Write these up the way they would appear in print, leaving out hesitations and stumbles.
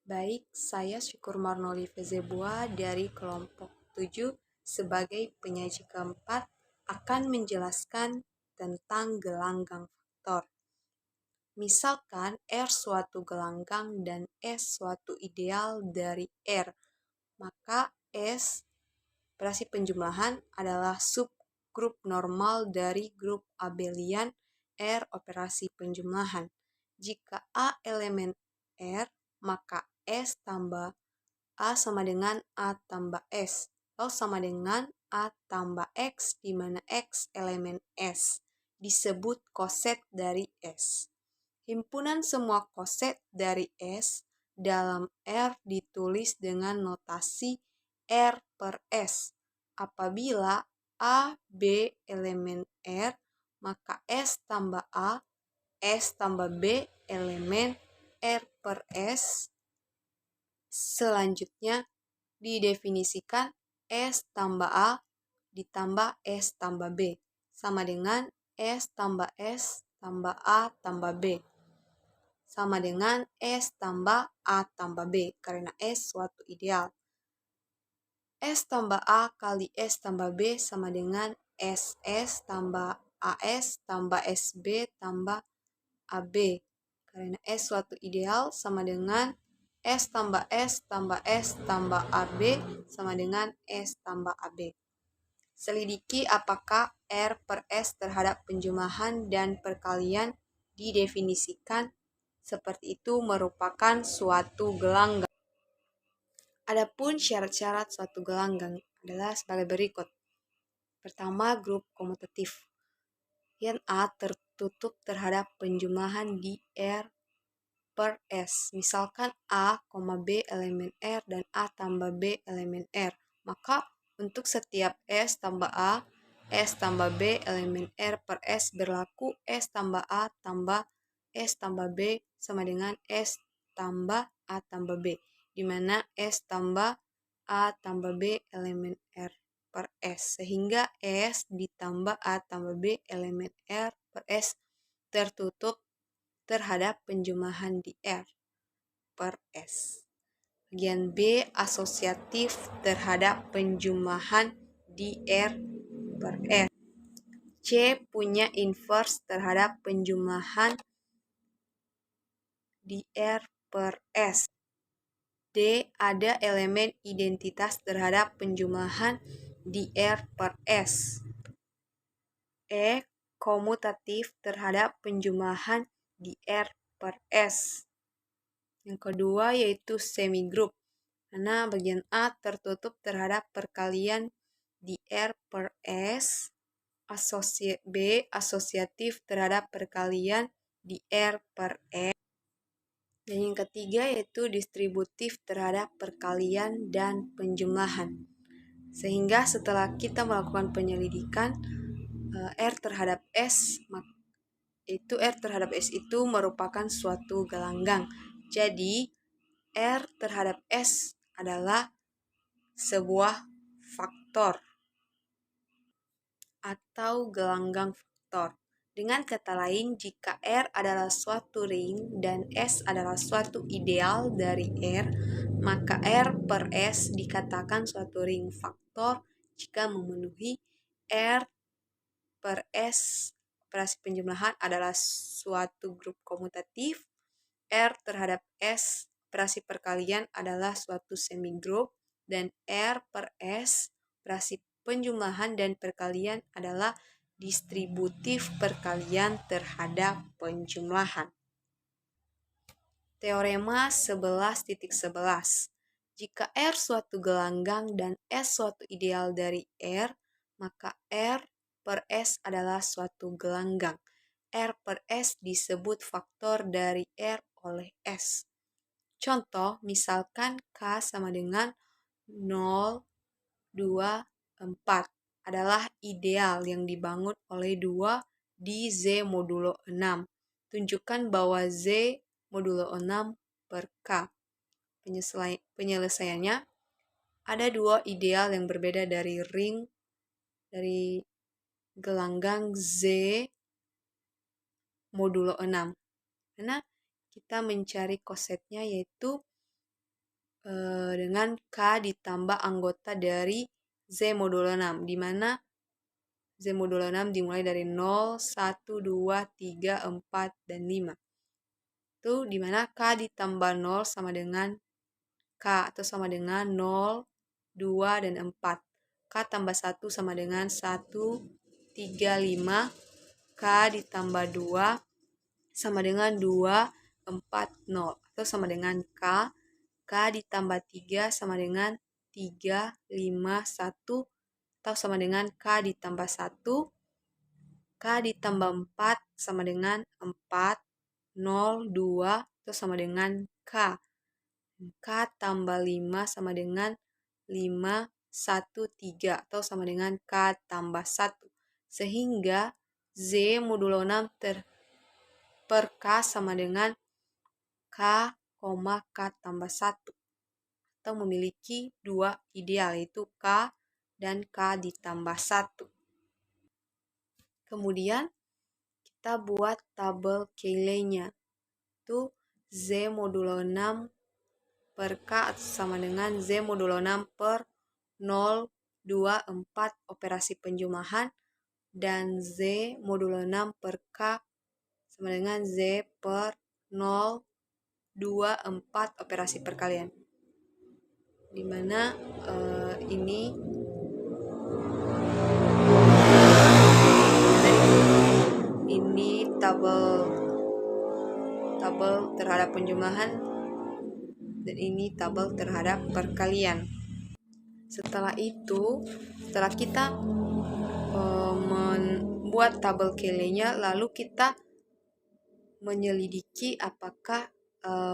Baik, saya Syukur Marnoli Fezebua dari kelompok 7 sebagai penyaji keempat akan menjelaskan tentang gelanggang faktor. Misalkan R suatu gelanggang dan S suatu ideal dari R, maka S operasi penjumlahan adalah subgrup normal dari grup abelian R operasi penjumlahan. Jika A elemen R, maka S tambah A sama dengan A tambah S, lalu sama dengan A tambah X, di mana X elemen S, disebut koset dari S. Himpunan semua koset dari S dalam R ditulis dengan notasi R per S. Apabila A, B elemen R, maka S tambah A, S tambah B elemen R per S. Selanjutnya didefinisikan S tambah A ditambah S tambah B sama dengan S tambah S tambah A tambah B sama dengan S tambah A tambah B karena S suatu ideal. S tambah A kali S tambah B sama dengan SS tambah AS tambah SB tambah AB karena S suatu ideal sama dengan S tambah S tambah S tambah AB sama dengan S tambah AB. Selidiki apakah R per S terhadap penjumlahan dan perkalian didefinisikan seperti itu merupakan suatu gelanggang. Adapun syarat-syarat suatu gelanggang adalah sebagai berikut. Pertama, grup komutatif. Yang A tertutup terhadap penjumlahan di R per S. Misalkan A, B elemen R dan A tambah B elemen R. Maka untuk setiap S tambah A, S tambah B elemen R per S berlaku S tambah A tambah S tambah B sama dengan S tambah A tambah B, di mana S tambah A tambah B elemen R per S, sehingga S ditambah A tambah B elemen R per S tertutup terhadap penjumlahan di R per S. Bagian B, asosiatif terhadap penjumlahan di R per S. C, punya inverse terhadap penjumlahan di R per S. D, ada elemen identitas terhadap penjumlahan di R per S. E, komutatif terhadap penjumlahan di R per S. Yang kedua yaitu semigroup, karena bagian A tertutup terhadap perkalian di R per S, B asosiatif terhadap perkalian di R per S, dan yang ketiga yaitu distributif terhadap perkalian dan penjumlahan. Sehingga setelah kita melakukan penyelidikan R terhadap S, R terhadap S itu merupakan suatu gelanggang. Jadi R terhadap S adalah sebuah faktor atau gelanggang faktor. Dengan kata lain, jika R adalah suatu ring dan S adalah suatu ideal dari R, maka R per S dikatakan suatu ring faktor jika memenuhi R per S operasi penjumlahan adalah suatu grup komutatif, R terhadap S operasi perkalian adalah suatu semigroup, dan R per S operasi penjumlahan dan perkalian adalah distributif perkalian terhadap penjumlahan. Teorema 11.11. Jika R suatu gelanggang dan S suatu ideal dari R, maka R per S adalah suatu gelanggang. R per S disebut faktor dari R oleh S. Contoh, misalkan K sama dengan 0, 2, 4 adalah ideal yang dibangun oleh 2 di Z modulo 6. Tunjukkan bahwa Z modulo 6 per K. Penyelesaiannya, ada 2 ideal yang berbeda dari gelanggang Z modulo 6. Karena kita mencari kosetnya yaitu dengan K ditambah anggota dari Z modulo 6, di mana Z modulo 6 dimulai dari 0, 1, 2, 3, 4, dan 5. Itu di mana K ditambah 0 sama dengan K, atau sama dengan 0, 2, dan 4. K tambah 1 sama dengan 1, 3, 5. K ditambah 2 sama dengan 2, 4, 0. Atau sama dengan K. K ditambah 3 sama dengan 3, 5, 1. Atau sama dengan K ditambah 1. K ditambah 4 sama dengan 4, 0, 2. Atau sama dengan K. K tambah 5 sama dengan 5, 1, 3. Atau sama dengan K tambah 1. Sehingga Z modulo 6 per K sama dengan K, K tambah 1. Atau memiliki dua ideal, yaitu K dan K ditambah 1. Kemudian kita buat tabel Cayley-nya. Itu Z modulo 6 per K sama dengan Z modulo 6 per 0, 2, 4 operasi penjumlahan, dan Z modulo 6 per K sama dengan Z per 0, 2, 4 operasi perkalian. Dimana ini tabel terhadap penjumlahan dan ini tabel terhadap perkalian. Setelah itu, setelah kita membuat tabel Cayley-nya, lalu kita menyelidiki apakah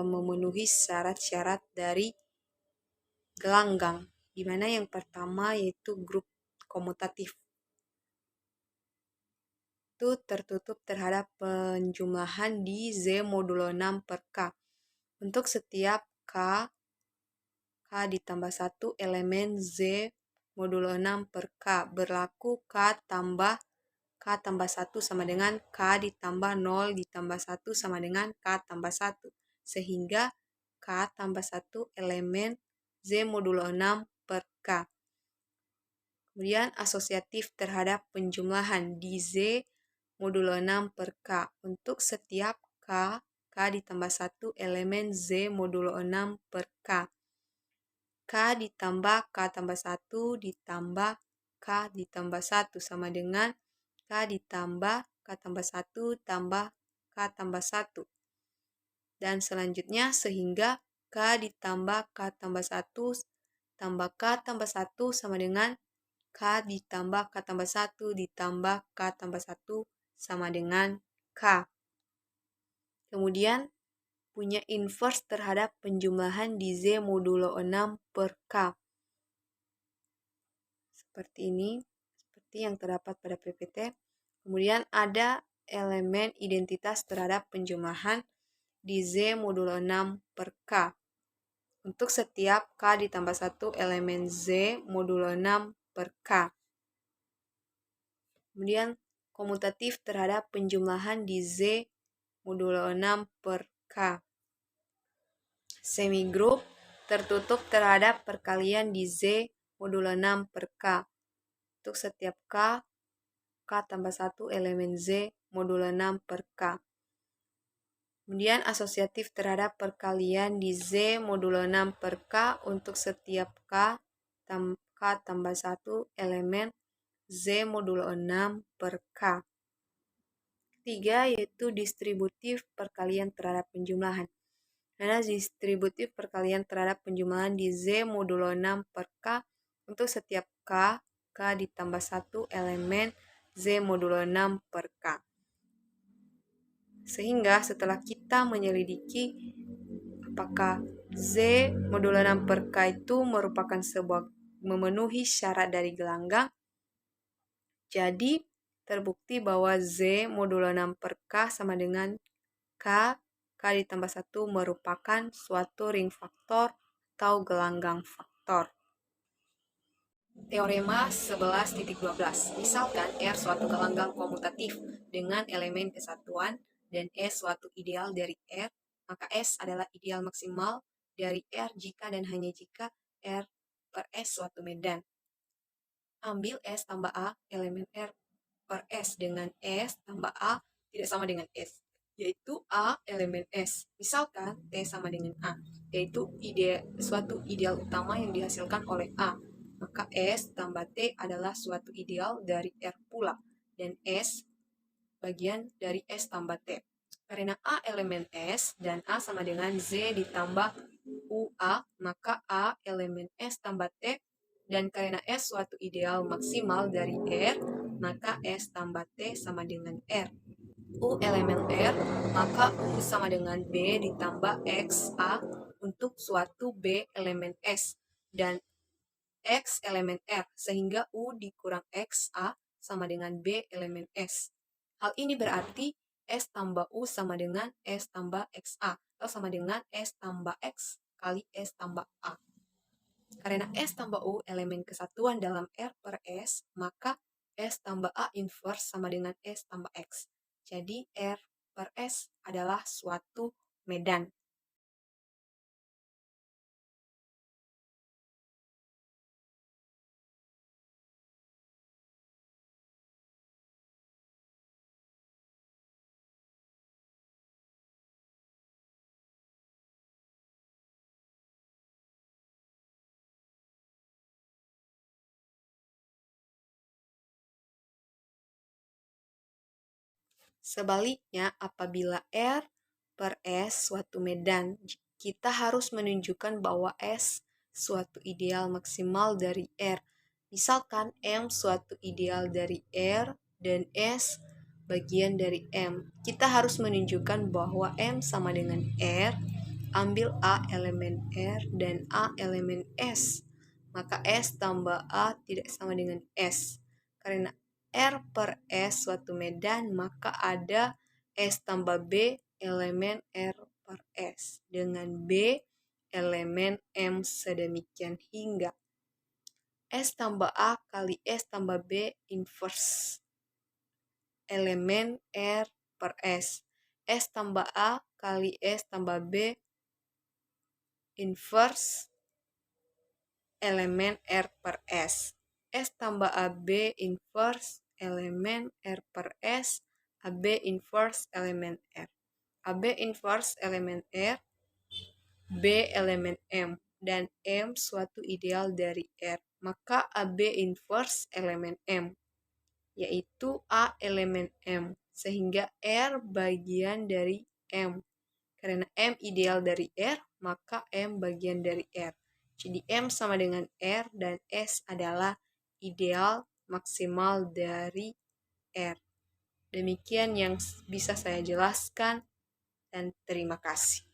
memenuhi syarat-syarat dari gelanggang, di mana yang pertama yaitu grup komutatif. Itu tertutup terhadap penjumlahan di Z modulo 6 per K. Untuk setiap K ditambah 1 elemen Z modulo 6 per K berlaku K tambah 1 sama dengan K ditambah 0 ditambah 1 sama dengan K tambah 1. Sehingga K tambah 1 elemen Z modulo 6 per K. Kemudian asosiatif terhadap penjumlahan di Z modulo 6 per K. Untuk setiap K ditambah 1 elemen Z modulo 6 per K. K ditambah K tambah 1 ditambah K ditambah 1 sama dengan K ditambah K tambah 1 tambah K tambah 1. Dan selanjutnya sehingga K ditambah K tambah 1 tambah K tambah 1 sama dengan K ditambah K tambah 1 ditambah K tambah 1 sama dengan K. Kemudian punya inverse terhadap penjumlahan di Z modulo 6 per K. Seperti ini, seperti yang terdapat pada PPT. Kemudian ada elemen identitas terhadap penjumlahan di Z modulo 6 per K. Untuk setiap K ditambah 1 elemen Z modulo 6 per K. Kemudian komutatif terhadap penjumlahan di Z modulo 6 per K. Semigroup tertutup terhadap perkalian di Z modulo 6 per K. Untuk setiap K tambah 1 elemen Z modulo 6 per K. Kemudian asosiatif terhadap perkalian di Z modulo 6 per K untuk setiap K tambah 1 elemen Z modulo 6 per K. Ketiga yaitu distributif perkalian terhadap penjumlahan. Karena distributif perkalian terhadap penjumlahan di Z modulo 6 per K untuk setiap K ditambah 1 elemen Z modulo 6 per K. Sehingga setelah kita menyelidiki apakah Z modulo 6 per K itu merupakan sebuah memenuhi syarat dari gelanggang, jadi terbukti bahwa Z modulo 6 per K sama dengan K ditambah 1 merupakan suatu ring faktor atau gelanggang faktor. Teorema 11.12. Misalkan R suatu gelanggang komutatif dengan elemen kesatuan dan S suatu ideal dari R, maka S adalah ideal maksimal dari R jika dan hanya jika R per S suatu medan. Ambil S tambah A elemen R per S dengan S tambah A tidak sama dengan S, yaitu A elemen S. Misalkan T sama dengan A, yaitu suatu ideal utama yang dihasilkan oleh A. Maka S tambah T adalah suatu ideal dari R pula, dan S bagian dari S tambah T. Karena A elemen S dan A sama dengan Z ditambah UA, maka A elemen S tambah T, dan karena S suatu ideal maksimal dari R, maka S tambah T sama dengan R. U elemen R, maka U sama dengan B ditambah XA untuk suatu B elemen S, dan X elemen R, sehingga U dikurang XA sama dengan B elemen S. Hal ini berarti S tambah U sama dengan S tambah XA, atau sama dengan S tambah X kali S tambah A. Karena S tambah U elemen kesatuan dalam R per S, maka S tambah A inverse sama dengan S tambah X. Jadi R per S adalah suatu medan. Sebaliknya, apabila R per S suatu medan, kita harus menunjukkan bahwa S suatu ideal maksimal dari R. Misalkan M suatu ideal dari R dan S bagian dari M. Kita harus menunjukkan bahwa M sama dengan R, ambil A elemen R dan A elemen S. Maka S tambah A tidak sama dengan S. Karena R per S suatu medan, maka ada S tambah B elemen R per S dengan B elemen M sedemikian hingga S tambah A kali S tambah B inverse elemen R per S. S tambah A kali S tambah B inverse elemen R per S. S tambah AB inverse elemen R per S, AB inverse elemen R. AB inverse elemen R, B elemen M, dan M suatu ideal dari R. Maka AB inverse elemen M, yaitu A elemen M, sehingga R bagian dari M. Karena M ideal dari R, maka M bagian dari R. Jadi M sama dengan R dan S adalah ideal maksimal dari R. Demikian yang bisa saya jelaskan dan terima kasih.